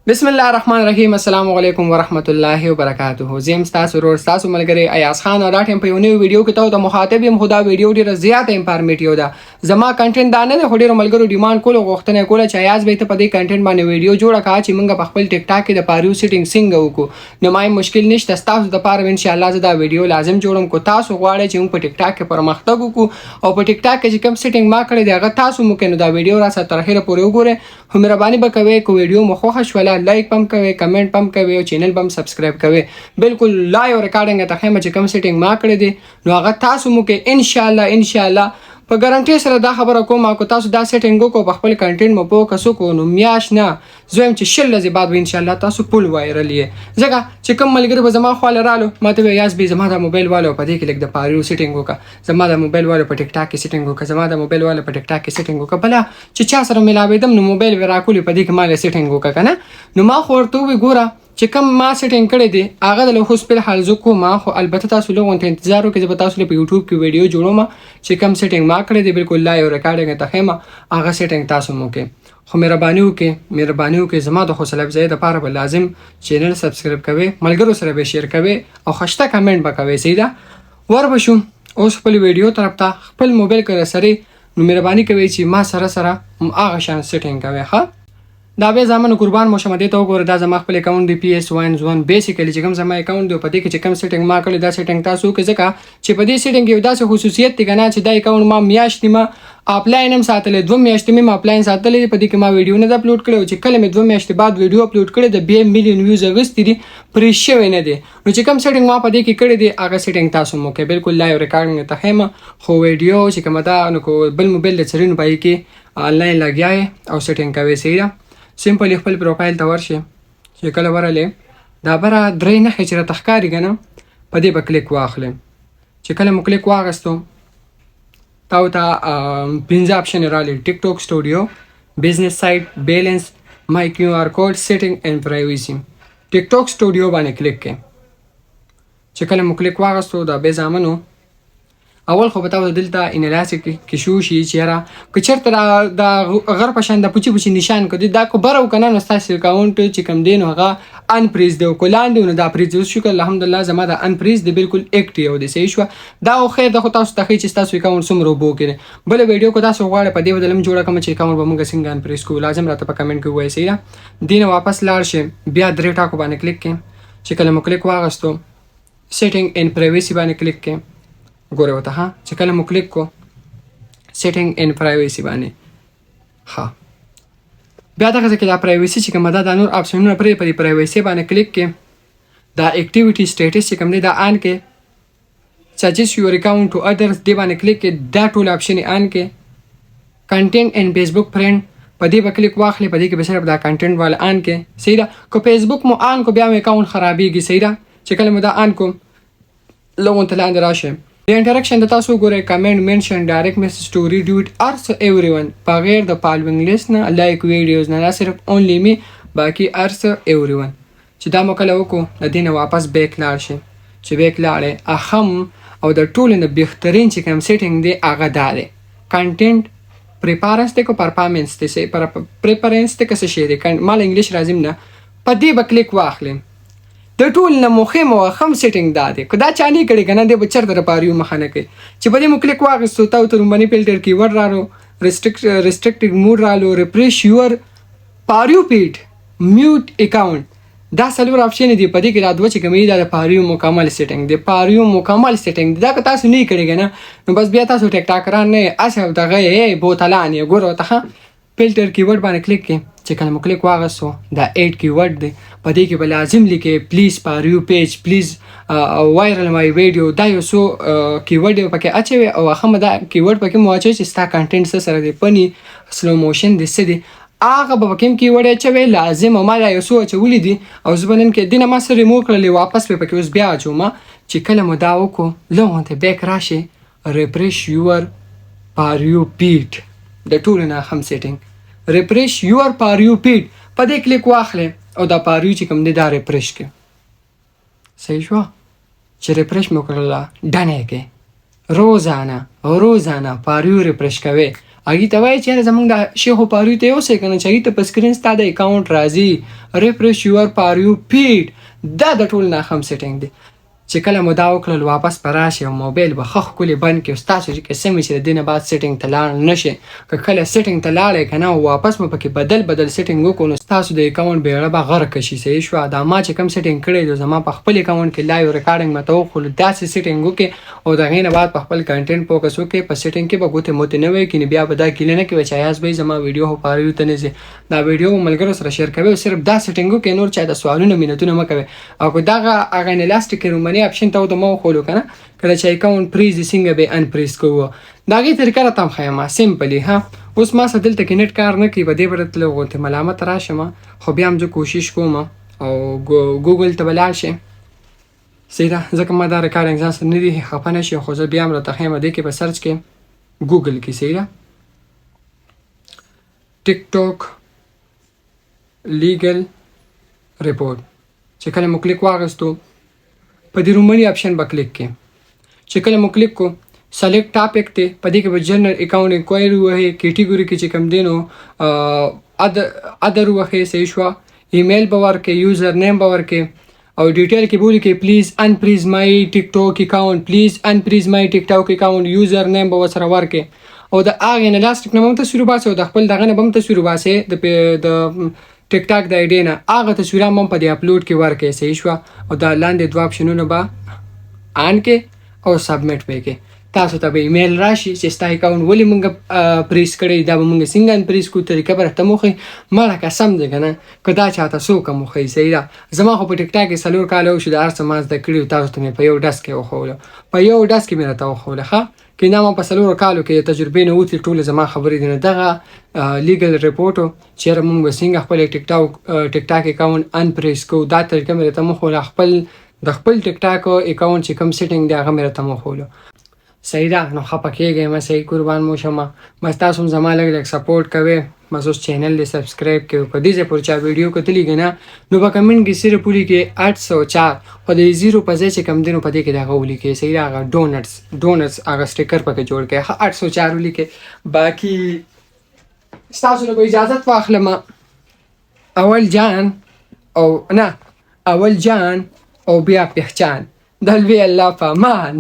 بسم الله الرحمن الرحیم. السلام علیکم ورحمت الله وبرکاته. زم تاسو ورور تاسو ملګری ایاز خان او دا ټیم په یو نوی ویډیو کې تاسو ته مخاطب یم. خدا ویډیو ډیره زیاته انفارمیټیو ده. زما کنټینټ دا نه دی، خو ډیرو ملګرو ډیماند کول او غوښتنه کوله چې ایاز به ته په دې کنټینټ باندې ویډیو جوړه کړه چې موږ په خپل ټیک ټاک کې د پاریو سیټینګ څنګه وکړو. نو مای مشکل نشته، تاسو د پاره ان شاء الله زه دا ویډیو لازم جوړم. کو تاسو غواړئ چې موږ په ټیک ټاک کې پرمختګ وکړو او په ټیک ټاک کې چې کوم سیټینګ ما کړی دی هغه تاسو مو کې نو دا ویډیو را سره تر اخره پورې وګورئ. خو مهرباني وکوئ کو ویډیو مو خوښ شوله لایک پم کوئ، کمنټ پم کوي او چینل بم سبسکرایب کوي. بالکل لایو ریکارډینګ ته خیمه چې کوم سیټینګ ما کړی دی نو هغه تاسو مو کې ان شاء الله په ګارانټي سره دا خبره کوم کو تاسو دا سیټینګ کو په خپل کنټینټ مو په کسو کو نو میاش نه زویم چې شل لزی بعد ان شاء الله تاسو پول وایرل یې ځکه چې کوم ملګری به زما خو لرالو ماته یاس به زما د موبایل والو په دې کې لیک د پاریو سیټینګ وکړه، زما د موبایل والو په ټیک ټاک کې سیټینګ وکړه، زما د موبایل والو په ټیک ټاک کې سیټینګ وکړه. بلا چې چا سره ملاویدم نو موبایل ورا کولی په دې کې مال سیټینګ وکړه کنه. نو ما خو ورته وی ګوره چې کوم ما سیټینګ کړی دی هغه د له خپل حال زکو ما خو البته تاسو له غونټ انتظار وکړئ چې تاسو په یوټیوب کې ویډیو جوړوم چې کوم سیټینګ ما کړی دی بالکل لایو ریکارډینګ ته خیمه هغه سیټینګ تاسو مو کې. خو مهرباني وکړئ زما د حوصله افزایی لپاره به لازم چینل سبسکرایب کوئ، ملګرو سره به شیر کوئ او خشته کمنټ به کوئ. صحیح ده ور بشو اوس خپل ویډیو طرف ته خپل موبایل کې سره نو مهرباني کوئ چې ما سره هغه شان سیټینګ کوئ. ها دا به زمانه قربان مو شمه دي ته وګوره دا زما خپل اکاونټ دی PS1 بیسیکلی چې کوم زما اکاونټ دی په دې کې چې کوم سیټینګ ما کړی دا سیټینګ تاسو کې ځکه چې په دې سیټینګ یو داسې خصوصیت دی کنه چې دا اکاونټ ما میاشتې ما اپلاین هم ساتلې 2 میاشتې ما اپلاین ساتلې په دې کې ما ویډیو نه اپلوډ کړو چې کله مې 2 میاشتې بعد ویډیو اپلوډ کړی د 2 میلیون ویوز اغستې دي پرې شوی نه دی. نو چې کوم سیټینګ ما په دې کې کړی دی هغه سیټینګ تاسو مو کې بالکل لایو ریکارډینګ ته خیمه خو ویډیو چې کومه دا نو کو بل موبایل د چرین پای کې آنلاین لګیاي او سیټینګ کوي. صحیح سیمپل خپل پروفایل ته ورشي چې کله ورلې دا بره درې نه چې را تخکاری کنه په دې به کلیک واخلم. چې کله مو کلیک واغستو تاو ته 15 اپشن رالی ټیک ټاک سټوډیو، بزنس سایت، بیلنس، مای کیو آر کوډ، سیټینګ اینڈ پرایویسی. ټیک ټاک سټوډیو باندې کلیک کړئ. چې کله مو کلیک واغستو دا به زامنو اول خو بتاو دلته انلاس کې شو شي چیرې کچرته دا غر پشان د پوچی نشان کړي دا کو برو کنه نو تاسو اکاونټ چې کم دین هغه ان پریز دی کولاند نو دا پریز شو الحمدلله زما دا ان پریز دی بالکل اکټیو دی. صحیح شو دا خیر د خو تاسو ته چې تاسو اکاونټ سمرو بو کړي بل ویډیو کو تاسو غواړئ په دې بدلم جوړه کوم چې اکاونټ به موږ څنګه ان پریز کو لازم راته په کمنټ کې وایي. صحیح دین واپس لاړ شي بیا درې ټاکو باندې کلیک کړئ. چې کله مو کلیک واغستو سیټینګ اینڈ پرایویسی باندې کلیک کړئ. ګوره وته ها چې کله مو کلیک کو سیټینګ اینڈ پرایویسی باندې ها بیا دا څه کې دا پرایویسی چې کومه دا نور اپشنونه پرې پرایویسی باندې کلیک کې دا اکټیویټی سټیټس چې کوم دی دا ان کې سجست یور اکاونټ ټو ادرز دی باندې کلیک کې دا ټول اپشن ان کې کنټینټ اینڈ فیسبوک فرند په دې به کلیک واخلي په دې کې به صرف دا کنټینټ والا ان کې. صحیح ده کو فیسبوک مو ان کو بیا مې اکاونټ خرابېږي. صحیح ده چې کله مو دا ان کو لوګون ته لاندې راشه د انټریکشن د تاسو ګورئ کمنټ منشن ډایرکټ میسج سټوري ډیوټ ارس ایوریون بغیر د فالوینګ لیست نه لایک ویډیوز نه صرف اونلی می باقي ارس ایوریون. چې دا مو کله وکړو د دې نه واپس بیک لاړ شي چې بیک لاړې اهم او د ټولو نه بهترین چې کوم سیټینګ دی هغه دا دی کنټینټ پریپارنس ته کو پرفارمنس ته سي پریپرنس ته څه شي دی مال انګلیش راځم نه په دې به کلیک واخلم. د ټول نه مهم او خم سیټینګ دا دی کدا چانی کړي کنه د بچر در پاریو مخانه کوي چې په دې مو کلیک واغستو تاسو ته رومانی فلټر کیورډ رالو ریستریکټډ موډ رالو ریفریش یور پاریو پیډ میوټ اکاونټ دا څلور اپشن دي په دې کې دا دوه چې کومې دا د پاریو مکمل سیټینګ دی پاریو مکمل سیټینګ دا که تاسو نه کړی کنه نو بس بیا تاسو ټیک ټاک را نه اسه دغه بوتلان یې ګورو ته فلټر کیورډ باندې کلیک کې چې کله مو کلیک واغستو دا 8 کیورډ دی په دې کې به لازم لیکې پلیز پاریو پیج پلیز وایرل مای ویډیو دا یو سو کیورډ پکې اچوي او هغه دا کیورډ پکې مو اچوي چې ستا کنټینټ سره دی پني سلو موشن دی څه دی هغه به کوم کیورډ اچوي لازم ما دا یو سو اچولې دي او زبنن کې دینه ما سره ریموو کړلې واپس په پکې اوس بیا اچوم چې کله مو دا وکړو لوګون ته بیک راشي ریفریش یور پاریو پیډ د ټولو نه هم سیټینګ ریفریش یور پاریو پیډ په دې کلیک واخلې او دا پاریو چې کوم دی دا ریفریش کې. صحیح شو چې ریفریش مو کړله ډنې کې روزانه پاریو ریفریش کوي هغې ته وایي چې یاره زموږ د شیخ و پاروي ته یوسئ که نه چې هغې ته په سکرین ستا د اکاونټ راځي ریفریش یور پاروي پیډ. دا د ټول ناخم سیټینګ دی چې کله مو دا وکړل واپس به راشي او موبایل به ښه ښکلې بند کړي او ستاسو چې قسم وي چې د دې نه بعد سیټینګ ته لاړ نه شي. که کله سیټینګ ته لاړئ که نه او واپس مو پکې بدل سیټینګ وکړو نو ستاسو د اکاونټ بیړه به غرقه شي. صحیح شوه. دا ما چې کوم سیټینګ کړی دی زما په خپل اکاونټ کې لایو ریکارډینګ مته وښولو داسې سیټینګ وکړئ او د هغې نه بعد په خپل کنټینټ فوکس وکړئ. په سیټینګ کې به ګوتې موتې نه وی کړي بیا به دا ګیله نه کوئ چې ایاز به زما ویډیو خو پارویو ته نه ځي. دا ویډیو ملګرو سره شیر کوئ او صرف دا سیټینګ وکړئ نور چا د سوالونه منتونه مه کوئ. او که دغه هغه انلاستیک رومني اپشن ته ورته مه وښولو که نه کله چې اکاونټ پریز دي څنګه به انپریز کوو. د هغې طریقه راته هم ښیم سمپلي. ها اوس ما سره دلته کې نټ کار نه کوي په دې به راته غوندې ملامت راشم خو بیا هم زه کوشش کوم او ګوګل ته به لاړ شي. صحیح ده ځکه ما دا ریکارډینګ ځان سره نه دي خفه نه شي خو زه بیا هم راته ښیم دې کې به سرچ کې ګوګل کې. صحیح ده ټیک ټاک لیګل ریپورټ چې کله مو کلیک واغستو په دې رومني اپشن به کلیک کې چې کله مو کلیک کو سلیکټ ټاپک دی په دې کې به جنرل اکاونټ انکوایري وهي کیټیګوري کې چې کوم دی نو ادر وهي. صحیح شوه. ایمیل به ورکړئ یوزر نیم به ورکړئ او ډیټیل کې به ولیکئ پلیز انپریز مای ټیک ټاک اکاونټ پلیز انپریز مای ټیک ټاک اکاونټ یوزر نیم به ورسره ورکړئ او د هغې نه لاستیک نه به هم تصویر وباسئ او د خپل دغه نه به هم تصویر وباسئ د ټیک ټاک د آیډي نه هغه تصویران هم په دې اپلوډ کې ورکړئ. صحیح شوه. او دا لاندې دوه اپشنونه به آن کې او سبمیټ به یې کې تاسو ته به ایمیل راشي چې ستا اکاونټ ولې مونږ پریس کړی دا به مونږ څنګه انپریز کړو طریقه به راته موښئ. مړه قسم دی که نه که دا چاته څوک هم وښئي. صحیح ده زما خو په ټیک ټاک کې 4 کاله وشو د هر څه ما زده کړي تاسو ته مې په یو ډس کې وښولو په یو ډس کې مې راته وښوله ښه که نه ما په 4 کالو کې د تجربې نه وتلي ټولې زما خبرې دي. نو دغه لیګل ریپورټ و چېرې مونږ به څنګه خپل ټیک ټاک اکاونټ انپریز کوو دا طریقه مې راته وښوله. د خپل ټیک ټاک اکاونټ چې کوم سیټینګ دی هغه مې راته وښولو. صحیح ده نو خفه کېږئ مه صحیح قربان مو شمه بس تاسو هم زما لږ سپورټ کوئ بس اوس چینل دې سبسکرایب کړئ که دې ځای پورې چا ویډیو کتلي که نه نو په کمنټ کې صرف ولیکئ 804 خو د 0 په ځای چې کوم دی نو په دې کې د هغه ولیکئ. صحیح ده هغه ډونټس هغه سټیکر پکې جوړ کړئ 804 ولیکئ. باقي ستاسو نه به اجازت واخلم اول جان او بیا پهچان د لوی الله په امان.